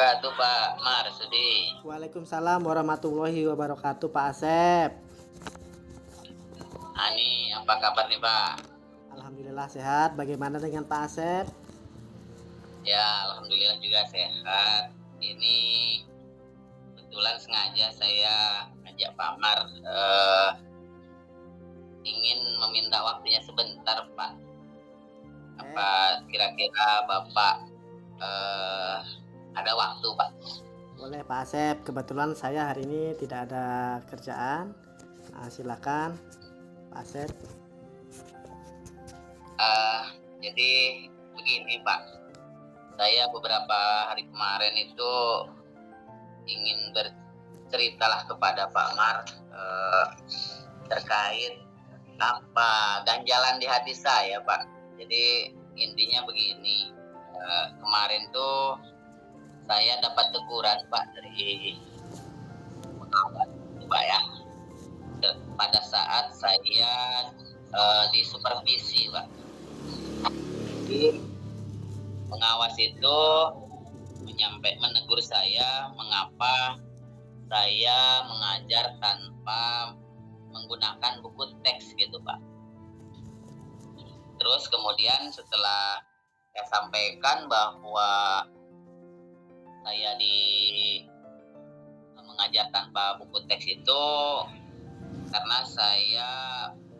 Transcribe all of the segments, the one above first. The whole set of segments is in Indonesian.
wabarakatuh Pak Marsudi. Waalaikumsalam warahmatullahi wabarakatuh, Pak Asep. Ani, apa kabar nih Pak? Alhamdulillah sehat. Bagaimana dengan Pak Asep? Ya, alhamdulillah juga sehat. Ini kebetulan sengaja saya ngajak Pak Mar, ingin meminta waktunya sebentar Pak. Apa kira-kira Bapak ada waktu Pak? Boleh Pak Asep. Kebetulan saya hari ini tidak ada kerjaan. Silakan Pak Asep. Jadi begini Pak, saya beberapa hari kemarin itu ingin berceritalah kepada Pak Mar terkait apa ganjalan di hati saya Pak. Jadi intinya begini, kemarin tuh saya dapat teguran Pak dari pengawas Pak ya, pada saat saya disupervisi Pak. Jadi pengawas itu menegur saya mengapa saya mengajar tanpa menggunakan buku teks gitu Pak. Terus kemudian setelah saya sampaikan bahwa saya mengajar tanpa buku teks itu karena saya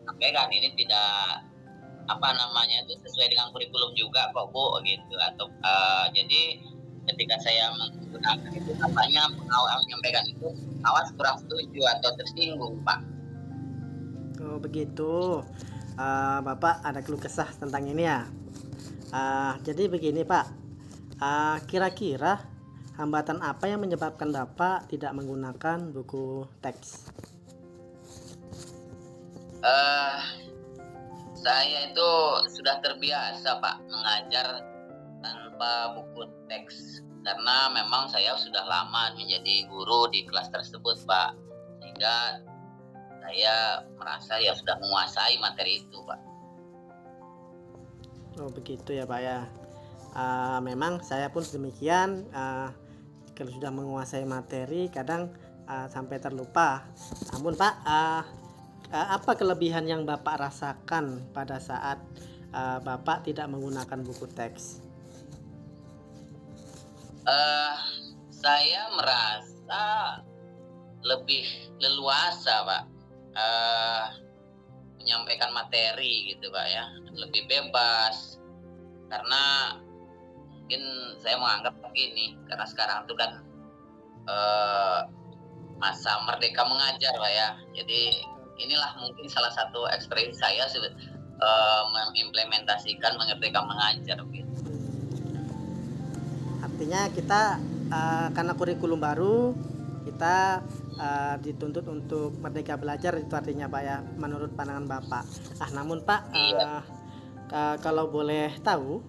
sampaikan ini tidak itu sesuai dengan kurikulum juga kok Bu gitu, atau jadi ketika saya menggunakan itu tampaknya pengawas menyampaikan itu awas kurang setuju atau tersinggung Pak. Oh begitu. Bapak ada keluh kesah tentang ini ya. Jadi begini Pak. Kira-kira hambatan apa yang menyebabkan Bapak tidak menggunakan buku teks? Saya itu sudah terbiasa Pak mengajar tanpa buku teks karena memang saya sudah lama menjadi guru di kelas tersebut Pak, sehingga saya merasa ya sudah menguasai materi itu Pak. Oh begitu ya Pak ya. Memang saya pun demikian. Kalau sudah menguasai materi kadang sampai terlupa. Namun Pak, apa kelebihan yang Bapak rasakan pada saat Bapak tidak menggunakan buku teks? Saya merasa lebih leluasa Pak, menyampaikan materi gitu Pak ya, lebih bebas karena mungkin saya menganggap begini, karena sekarang itu kan masa merdeka mengajar Pak ya, jadi inilah mungkin salah satu ekspresi saya mengimplementasikan merdeka mengajar gitu. Artinya kita karena kurikulum baru kita dituntut untuk merdeka belajar, itu artinya Pak ya, menurut pandangan Bapak. Namun Pak, kalau boleh tahu,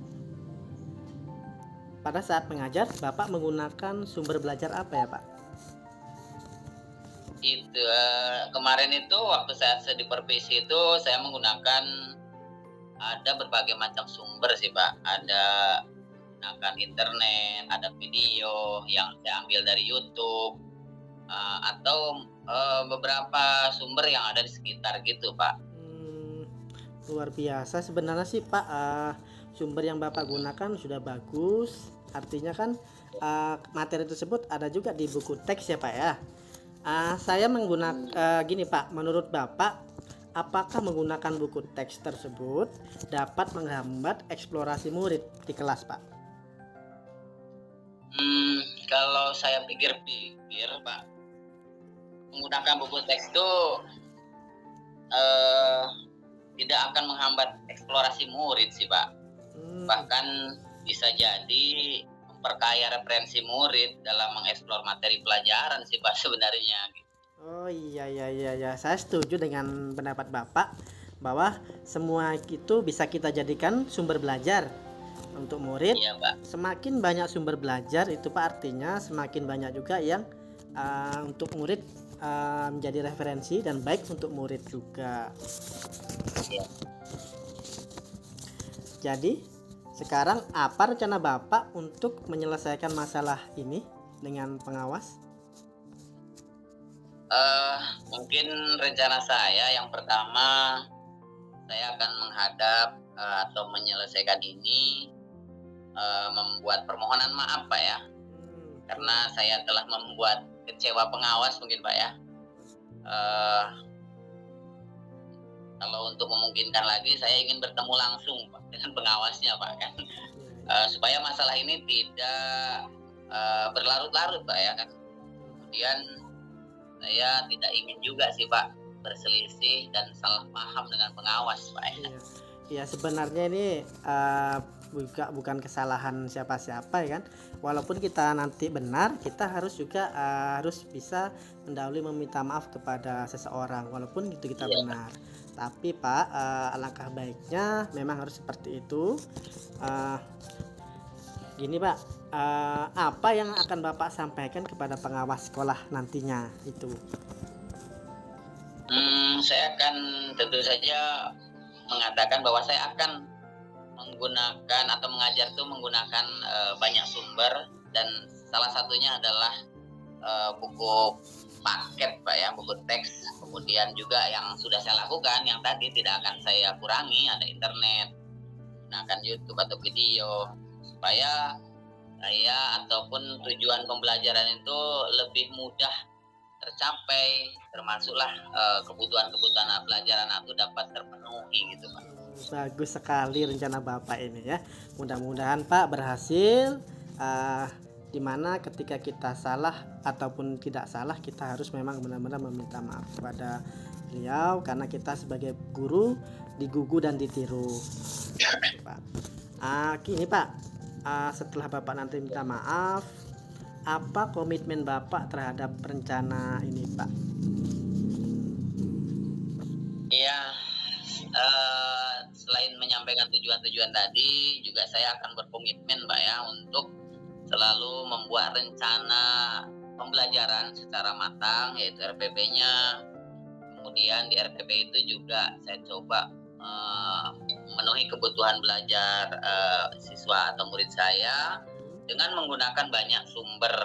pada saat mengajar Bapak menggunakan sumber belajar apa ya Pak? Itu kemarin itu waktu saya supervisi itu saya menggunakan ada berbagai macam sumber sih Pak. Ada menggunakan internet, ada video yang saya ambil dari YouTube, atau beberapa sumber yang ada di sekitar gitu Pak. Luar biasa sebenarnya sih Pak. Sumber yang Bapak gunakan sudah bagus. Artinya kan materi tersebut ada juga di buku teks ya Pak ya. Saya menggunakan gini Pak, menurut Bapak apakah menggunakan buku teks tersebut dapat menghambat eksplorasi murid di kelas Pak? Kalau saya pikir-pikir Pak, menggunakan buku teks itu tidak akan menghambat eksplorasi murid sih Pak. Bahkan bisa jadi memperkaya referensi murid dalam mengeksplor materi pelajaran sih Pak sebenarnya. Oh iya, saya setuju dengan pendapat Bapak bahwa semua itu bisa kita jadikan sumber belajar untuk murid. Iya Pak. Semakin banyak sumber belajar itu Pak, artinya semakin banyak juga yang untuk murid menjadi referensi dan baik untuk murid juga. Iya. Jadi Sekarang apa rencana Bapak untuk menyelesaikan masalah ini dengan pengawas? Mungkin rencana saya yang pertama, saya akan menghadap atau menyelesaikan ini, membuat permohonan maaf Pak ya, karena saya telah membuat kecewa pengawas mungkin Pak ya. Kalau untuk memungkinkan lagi, saya ingin bertemu langsung Pak dengan pengawasnya Pak kan, supaya masalah ini tidak berlarut-larut Pak ya kan. Kemudian saya tidak ingin juga sih Pak berselisih dan salah paham dengan pengawas Pak ya. Ya sebenarnya ini bukan kesalahan siapa-siapa ya kan. Walaupun kita nanti benar, kita harus juga harus bisa mendahului meminta maaf kepada seseorang walaupun itu kita benar. Tapi Pak, alangkah baiknya memang harus seperti itu. Gini Pak, apa yang akan Bapak sampaikan kepada pengawas sekolah nantinya itu? Saya akan tentu saja mengatakan bahwa saya akan menggunakan atau mengajar itu menggunakan banyak sumber, dan salah satunya adalah buku paket Pak ya, buku teks. Kemudian juga yang sudah saya lakukan yang tadi tidak akan saya kurangi, ada internet, gunakan YouTube atau video, supaya saya ataupun tujuan pembelajaran itu lebih mudah tercapai, termasuklah kebutuhan-kebutuhan pelajaran itu dapat terpenuhi gitu Pak. Bagus sekali rencana Bapak ini ya. Mudah-mudahan Pak berhasil, dimana ketika kita salah ataupun tidak salah, kita harus memang benar-benar meminta maaf kepada beliau, karena kita sebagai guru digugu dan ditiru Pak. Gini Pak, setelah Bapak nanti minta maaf, apa komitmen Bapak terhadap rencana ini Pak? Iya, selain menyampaikan tujuan-tujuan tadi, juga saya akan berkomitmen Pak ya untuk selalu membuat rencana pembelajaran secara matang, yaitu RPP-nya. Kemudian di RPP itu juga saya coba memenuhi kebutuhan belajar siswa atau murid saya dengan menggunakan banyak sumber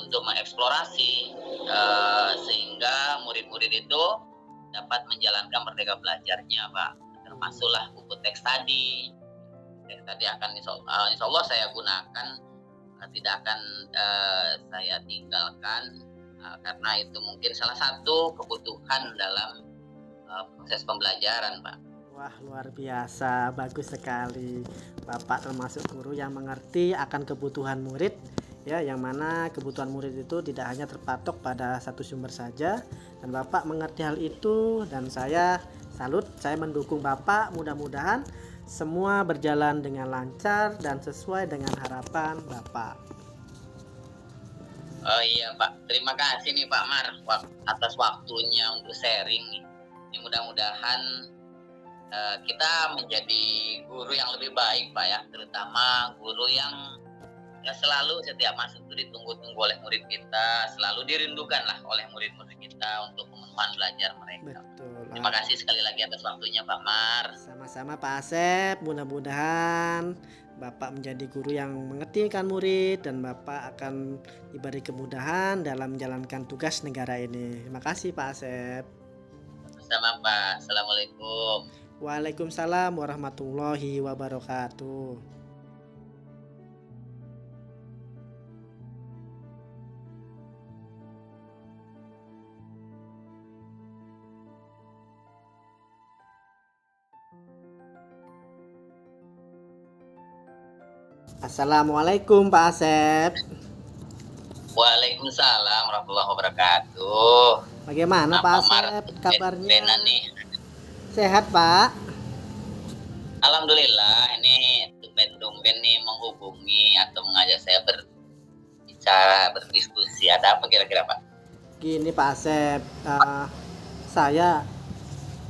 untuk mengeksplorasi, sehingga murid-murid itu dapat menjalankan merdeka belajarnya Pak. Termasuklah buku teks tadi. Teks tadi akan insya Allah saya gunakan, tidak akan saya tinggalkan, karena itu mungkin salah satu kebutuhan dalam proses pembelajaran Pak. Wah, luar biasa, bagus sekali. Bapak termasuk guru yang mengerti akan kebutuhan murid ya, yang mana kebutuhan murid itu tidak hanya terpatok pada satu sumber saja, dan Bapak mengerti hal itu, dan saya salut, saya mendukung Bapak. Mudah-mudahan semua berjalan dengan lancar dan sesuai dengan harapan Bapak. Oh iya Pak, terima kasih nih Pak Mar atas waktunya untuk sharing. Ini mudah-mudahan kita menjadi guru yang lebih baik Pak ya, terutama guru yang selalu setiap masuk itu ditunggu-tunggu oleh murid kita, selalu dirindukan lah oleh murid-murid kita untuk pemenuhan belajar mereka. Betul. Terima kasih sekali lagi atas waktunya Pak Mar. Sama-sama Pak Asep, mudah-mudahan Bapak menjadi guru yang mengertikan murid, dan Bapak akan diberi kemudahan dalam menjalankan tugas negara ini. Terima kasih Pak Asep. Sama Pak. Assalamualaikum. Waalaikumsalam warahmatullahi wabarakatuh. Assalamualaikum Pak Asep. Waalaikumsalam warahmatullahi wabarakatuh. Bagaimana Pak Asep kabarnya? Nih. Sehat Pak? Alhamdulillah, ini tumben-tumben nih menghubungi atau mengajak saya berbicara, berdiskusi. Ada apa kira-kira Pak? Gini Pak Asep, saya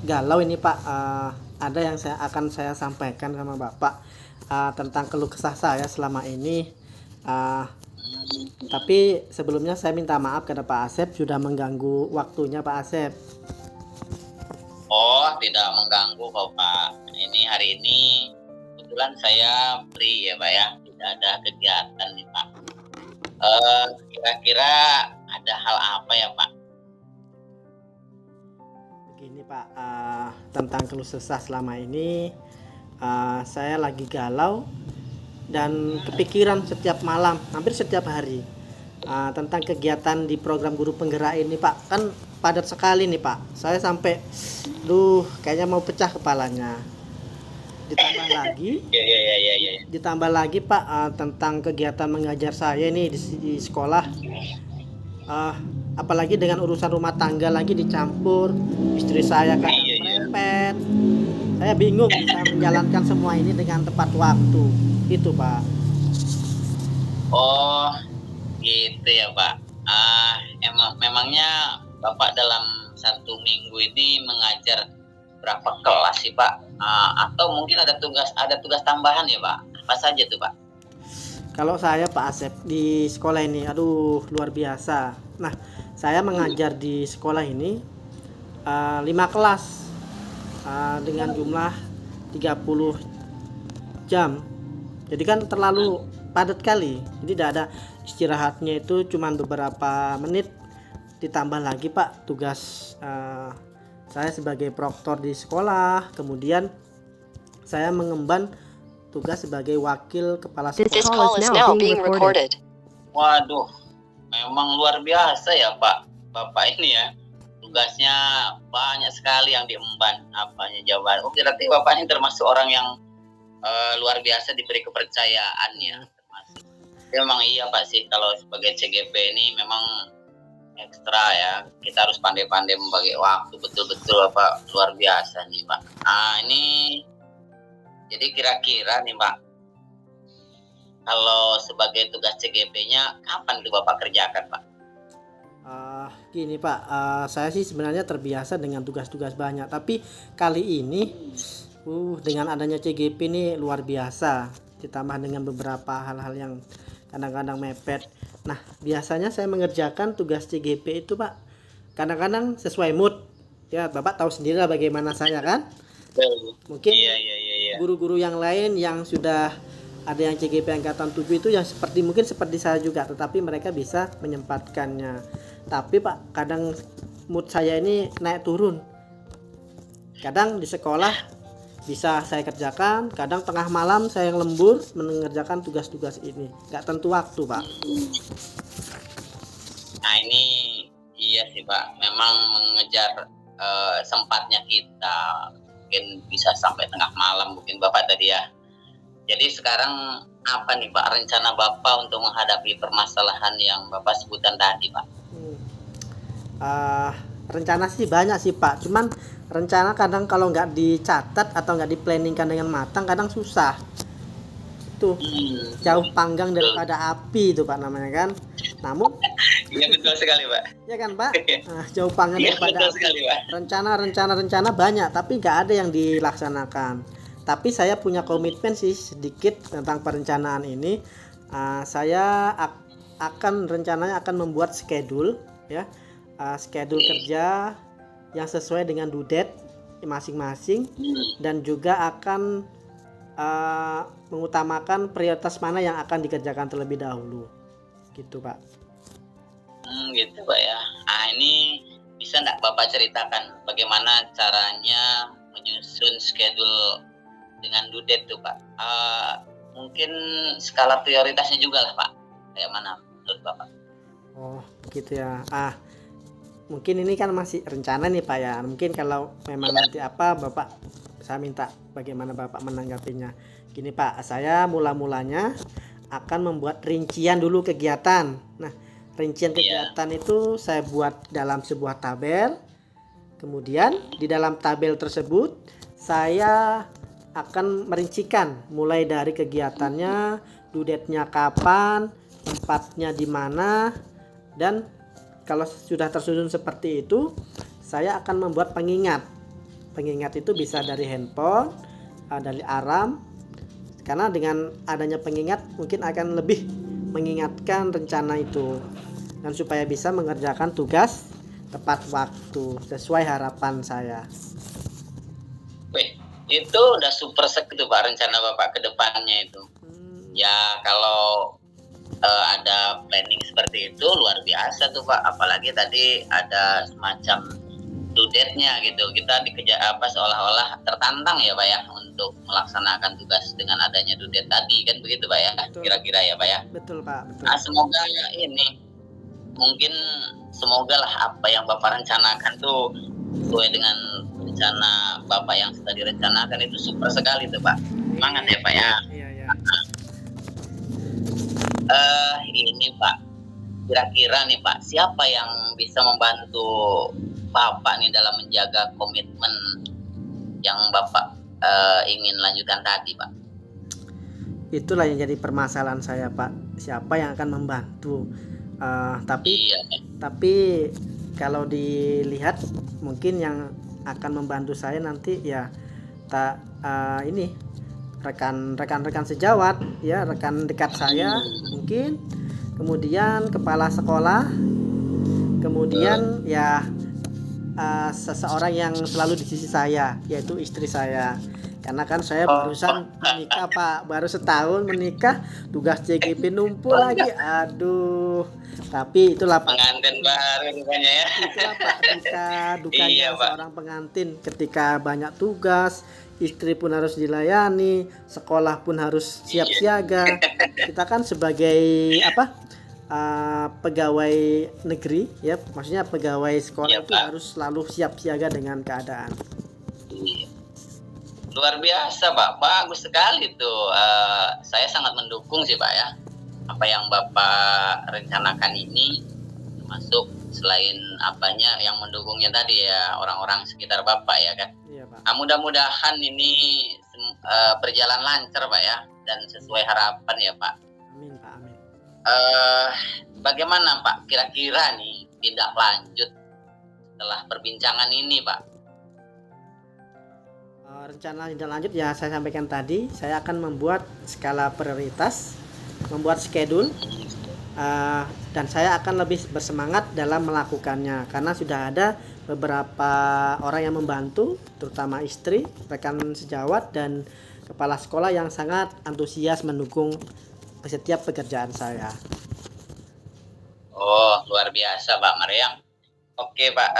galau ini Pak. Ada yang akan saya sampaikan sama Bapak tentang keluh kesah saya selama ini. Tapi sebelumnya saya minta maaf kepada Pak Asep sudah mengganggu waktunya Pak Asep. Oh, tidak mengganggu kok Pak. Ini hari ini kebetulan saya free ya Pak ya, tidak ada kegiatan nih Pak. Kira-kira ada hal apa ya Pak? Begini Pak, tentang keluh kesah selama ini, saya lagi galau dan kepikiran setiap malam, hampir setiap hari, tentang kegiatan di program guru penggerak ini Pak. Kan padat sekali nih Pak, saya sampai kayaknya mau pecah kepalanya. Ditambah lagi Pak, tentang kegiatan mengajar saya ini di sekolah, apalagi dengan urusan rumah tangga lagi dicampur, istri saya kadang merepet. Saya bingung bisa menjalankan semua ini dengan tepat waktu. Itu Pak. Oh gitu ya Pak. Memangnya Bapak dalam 1 minggu ini mengajar berapa kelas sih Pak? Atau mungkin ada tugas tambahan ya Pak? Apa saja tuh Pak? Kalau saya Pak Asep di sekolah ini, luar biasa. Nah, saya mengajar di sekolah ini 5 kelas dengan jumlah 30 jam. Jadi kan terlalu padat kali. Jadi tidak ada istirahatnya, itu cuma beberapa menit. Ditambah lagi Pak tugas saya sebagai proktor di sekolah, kemudian saya mengemban tugas sebagai wakil kepala sekolah. Waduh, memang luar biasa ya Pak. Bapak ini ya, tugasnya banyak sekali yang diemban. Jawaban. Berarti Bapak ini termasuk orang yang luar biasa diberi kepercayaan ya. Termasuk. Memang iya Pak sih, kalau sebagai CGP ini memang ekstra ya. Kita harus pandai-pandai membagi waktu, betul-betul luar biasa nih Pak. Ini jadi kira-kira nih Pak, kalau sebagai tugas CGP-nya kapan itu Bapak kerjakan Pak? Gini Pak, saya sih sebenarnya terbiasa dengan tugas-tugas banyak, tapi kali ini dengan adanya CGP ini luar biasa, ditambah dengan beberapa hal-hal yang kadang-kadang mepet. Nah, biasanya saya mengerjakan tugas CGP itu Pak, kadang-kadang sesuai mood. Ya, Bapak tahu sendiri lah bagaimana saya kan. Mungkin guru-guru yang lain yang sudah ada yang CGP angkatan 7 itu yang mungkin seperti saya juga, tetapi mereka bisa menyempatkannya. Tapi Pak, kadang mood saya ini naik turun. Kadang di sekolah bisa saya kerjakan, kadang tengah malam saya yang lembur mengerjakan tugas-tugas ini. Nggak tentu waktu Pak. Nah ini iya sih Pak, memang mengejar sempatnya kita, mungkin bisa sampai tengah malam mungkin Bapak tadi ya. Jadi sekarang apa nih Pak rencana Bapak untuk menghadapi permasalahan yang Bapak sebutkan tadi Pak? Rencana sih banyak sih Pak, cuman rencana kadang kalau nggak dicatat atau nggak diplanningkan dengan matang kadang susah. Itu jauh panggang daripada api itu Pak namanya kan. Namun iya betul sekali Pak. Ya kan Pak, jauh panggang daripada api. Sekali, Pak. Rencana banyak tapi nggak ada yang dilaksanakan. Tapi saya punya komitmen sih sedikit tentang perencanaan ini. Saya rencananya akan membuat schedule ya, schedule kerja yang sesuai dengan due date masing-masing, dan juga akan mengutamakan prioritas mana yang akan dikerjakan terlebih dahulu gitu Pak. Gitu Pak ya. Ini bisa nggak Bapak ceritakan bagaimana caranya menyusun schedule dengan due date tuh Pak? Mungkin skala prioritasnya juga lah Pak, kayak mana menurut Bapak? Oh gitu ya. Mungkin ini kan masih rencana nih Pak ya. Mungkin kalau memang nanti Bapak, saya minta bagaimana Bapak menanggapinya. Gini Pak, saya mulanya akan membuat rincian dulu kegiatan. Nah, rincian kegiatan itu saya buat dalam sebuah tabel. Kemudian di dalam tabel tersebut saya akan merincikan mulai dari kegiatannya, due date-nya kapan, tempatnya di mana, dan kalau sudah tersusun seperti itu, saya akan membuat pengingat. Pengingat itu bisa dari handphone, dari alarm. Karena dengan adanya pengingat mungkin akan lebih mengingatkan rencana itu. Dan supaya bisa mengerjakan tugas tepat waktu sesuai harapan saya. Itu udah super sek itu Pak, rencana Bapak ke depannya itu. Hmm, Ya kalau ada planning seperti itu luar biasa tuh Pak. Apalagi tadi ada semacam due date-nya gitu. Kita dikejar apa seolah-olah tertantang ya Pak ya untuk melaksanakan tugas dengan adanya due date tadi kan begitu Pak ya. betul, Kira-kira ya Pak ya. betul Pak, betul. Nah, semoga ini mungkin semoga lah apa yang Bapak rencanakan tuh sesuai dengan rencana Bapak yang sudah direncanakan itu super sekali tuh Pak. Semangat ya Pak ya. Iya, iya. Ini Pak, kira-kira nih Pak, siapa yang bisa membantu Bapak nih dalam menjaga komitmen yang Bapak ingin lanjutkan tadi Pak? Itulah yang jadi permasalahan saya Pak, siapa yang akan membantu. Tapi Iya, kalau dilihat mungkin yang akan membantu saya nanti ya ini rekan-rekan sejawat ya, rekan dekat saya mungkin, kemudian kepala sekolah, kemudian ya seseorang yang selalu di sisi saya yaitu istri saya, karena kan saya barusan menikah Pak, baru setahun menikah, tugas CGP numpuk lagi, aduh. Tapi itulah Pak, pengantin baru rupanya ya. itulah Pak dukanya Iya, Pak. seorang pengantin, ketika banyak tugas, istri pun harus dilayani, sekolah pun harus siap siaga. Kita kan sebagai pegawai negeri ya, maksudnya pegawai sekolah Iya, itu Pak. harus selalu siap siaga dengan keadaan. Iya. Luar biasa Pak, bagus sekali tuh. Saya sangat mendukung sih Pak ya, apa yang Bapak rencanakan ini, termasuk selain apanya yang mendukungnya tadi ya orang-orang sekitar Bapak ya kan. Iya Pak. Mudah-mudahan ini berjalan lancar Pak ya, dan sesuai harapan ya Pak. Amin Pak, amin. Bagaimana Pak kira-kira nih tindak lanjut setelah perbincangan ini Pak? Rencana tindak lanjut ya saya sampaikan tadi, saya akan membuat skala prioritas, membuat schedule, dan saya akan lebih bersemangat dalam melakukannya karena sudah ada beberapa orang yang membantu, terutama istri, rekan sejawat, dan kepala sekolah yang sangat antusias mendukung setiap pekerjaan saya. Oh, luar biasa Pak Maryam. Oke Pak,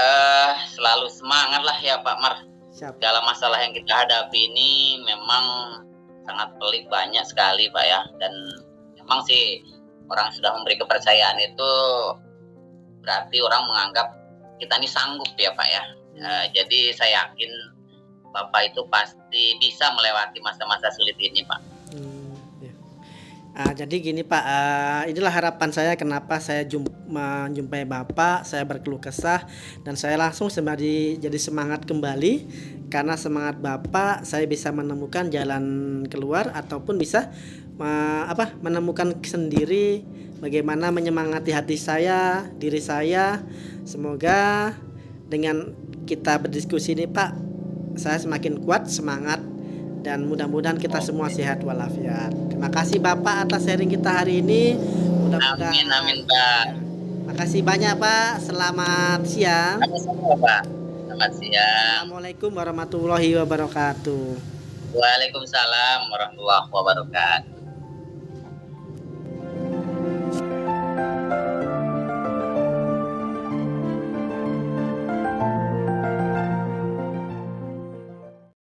selalu semangat lah ya Pak Mar. Siap. Dalam masalah yang kita hadapi ini memang sangat pelik banyak sekali Pak ya. Dan memang sih orang sudah memberi kepercayaan itu berarti orang menganggap kita ini sanggup ya Pak ya. Jadi saya yakin Bapak itu pasti bisa melewati masa-masa sulit ini Pak. Jadi gini Pak, inilah harapan saya kenapa saya menjumpai Bapak, saya berkeluh kesah, dan saya langsung jadi semangat kembali, karena semangat Bapak saya bisa menemukan jalan keluar ataupun bisa menemukan sendiri bagaimana menyemangati hati saya, diri saya. Semoga dengan kita berdiskusi ini Pak, saya semakin kuat semangat, dan mudah-mudahan kita semua sehat walafiat. Terima kasih Bapak atas sharing kita hari ini. Mudah-mudahan. Amin Pak. Makasih banyak Pak. Selamat siang. Sama-sama Pak. Selamat siang. Assalamualaikum warahmatullahi wabarakatuh. Waalaikumsalam warahmatullahi wabarakatuh.